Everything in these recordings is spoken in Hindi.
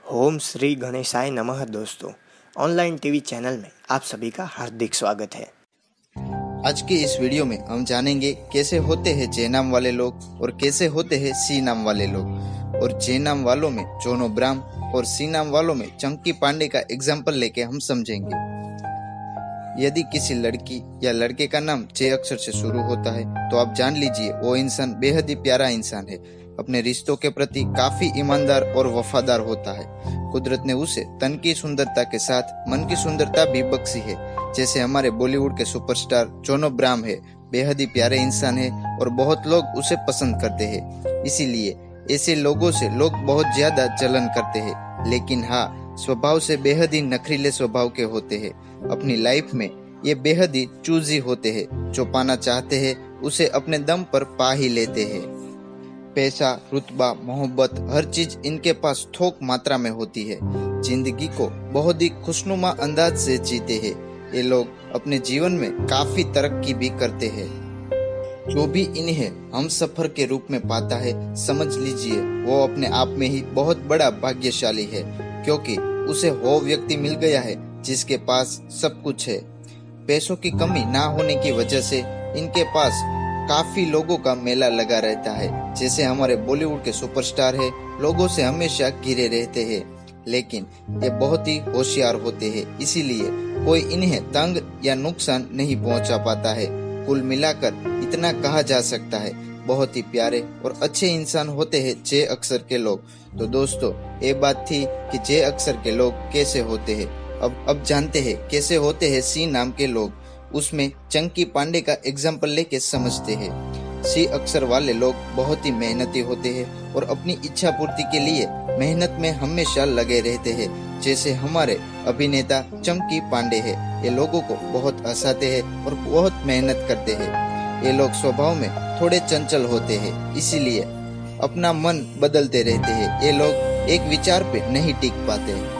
ओम श्री गणेशाय नमः। दोस्तों, ऑनलाइन टीवी चैनल में आप सभी का हार्दिक स्वागत है। आज के इस वीडियो में हम जानेंगे कैसे होते हैं जे नाम वाले लोग और कैसे होते हैं सी नाम वाले लोग। और जे नाम वालों में जोनो ब्राम और सी नाम वालों में चंकी पांडे का एग्जाम्पल लेके हम समझेंगे। यदि किसी लड़की या लड़के का नाम जे अक्षर से शुरू होता है तो आप जान लीजिए वो इंसान बेहद ही प्यारा इंसान है। अपने रिश्तों के प्रति काफी ईमानदार और वफादार होता है। कुदरत ने उसे तन की सुंदरता के साथ मन की सुंदरता भी बख्शी है। जैसे हमारे बॉलीवुड के सुपरस्टार जोनो ब्राम है, बेहद ही प्यारे इंसान है और बहुत लोग उसे पसंद करते हैं। इसीलिए ऐसे लोगों से लोग बहुत ज्यादा जलन करते हैं, लेकिन हाँ, स्वभाव से बेहद ही नखरीले स्वभाव के होते हैं। अपनी लाइफ में ये बेहद ही चूजी होते हैं। जो पाना चाहते हैं उसे अपने दम पर पा ही लेते हैं। पैसा, रुतबा, मोहब्बत, हर चीज इनके पास थोक मात्रा में होती है। जिंदगी को बहुत ही खुशनुमा अंदाज से जीते हैं। ये लोग अपने जीवन में काफी तरक्की भी करते हैं। जो भी इन्हें हम सफर के रूप में पाता है, समझ लीजिए वो अपने आप में ही बहुत बड़ा भाग्यशाली है, क्योंकि उसे वो व्यक्ति मिल गया है जिसके पास सब कुछ है। पैसों की कमी ना होने की वजह से इनके पास काफी लोगों का मेला लगा रहता है। जैसे हमारे बॉलीवुड के सुपरस्टार है, लोगों से हमेशा घिरे रहते हैं, लेकिन ये बहुत ही होशियार होते हैं, इसीलिए कोई इन्हें तंग या नुकसान नहीं पहुंचा पाता है। कुल मिलाकर इतना कहा जा सकता है, बहुत ही प्यारे और अच्छे इंसान होते हैं जे अक्षर के लोग। तो दोस्तों, ये बात थी कि जे अक्षर के लोग कैसे होते हैं। अब जानते हैं कैसे होते हैं सी नाम के लोग। उसमें चंकी पांडे का एग्जाम्पल लेके समझते हैं। सी अक्षर वाले लोग बहुत ही मेहनती होते हैं और अपनी इच्छा पूर्ति के लिए मेहनत में हमेशा लगे रहते हैं। जैसे हमारे अभिनेता चंकी पांडे है, ये लोगों को बहुत हंसाते हैं और बहुत मेहनत करते हैं। ये लोग स्वभाव में थोड़े चंचल होते हैं, इसीलिए अपना मन बदलते रहते हैं। ये लोग एक विचार पे नहीं टिक पाते हैं।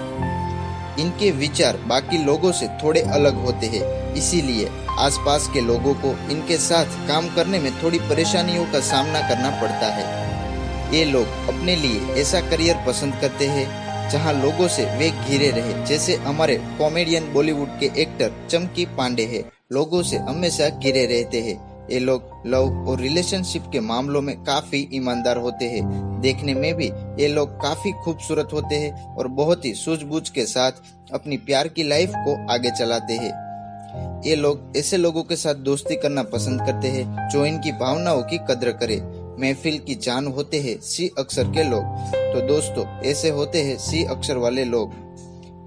इनके विचार बाकी लोगों से थोड़े अलग होते हैं, इसीलिए आसपास के लोगों को इनके साथ काम करने में थोड़ी परेशानियों का सामना करना पड़ता है। ये लोग अपने लिए ऐसा करियर पसंद करते हैं जहां लोगों से वे घिरे रहे। जैसे हमारे कॉमेडियन बॉलीवुड के एक्टर चंकी पांडे है, लोगों से हमेशा घिरे रहते हैं। ये लोग लव और रिलेशनशिप के मामलों में काफी ईमानदार होते हैं। देखने में भी ये लोग काफी खूबसूरत होते हैं और बहुत ही सूझबूझ के साथ अपनी प्यार की लाइफ को आगे चलाते हैं। ये लोग ऐसे लोगों के साथ दोस्ती करना पसंद करते हैं जो इनकी भावनाओं की कद्र करे। महफिल की जान होते हैं सी अक्षर के लोग। तो दोस्तों, ऐसे होते हैं सी अक्षर वाले लोग।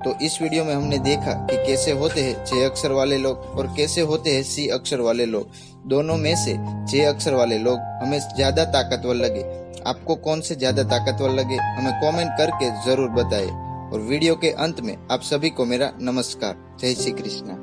तो इस वीडियो में हमने देखा कि कैसे होते हैं जे अक्षर वाले लोग और कैसे होते हैं सी अक्षर वाले लोग। दोनों में से जे अक्षर वाले लोग हमें ज्यादा ताकतवर लगे। आपको कौन से ज्यादा ताकतवर लगे, हमें कमेंट करके जरूर बताएं। और वीडियो के अंत में आप सभी को मेरा नमस्कार। जय श्री कृष्णा।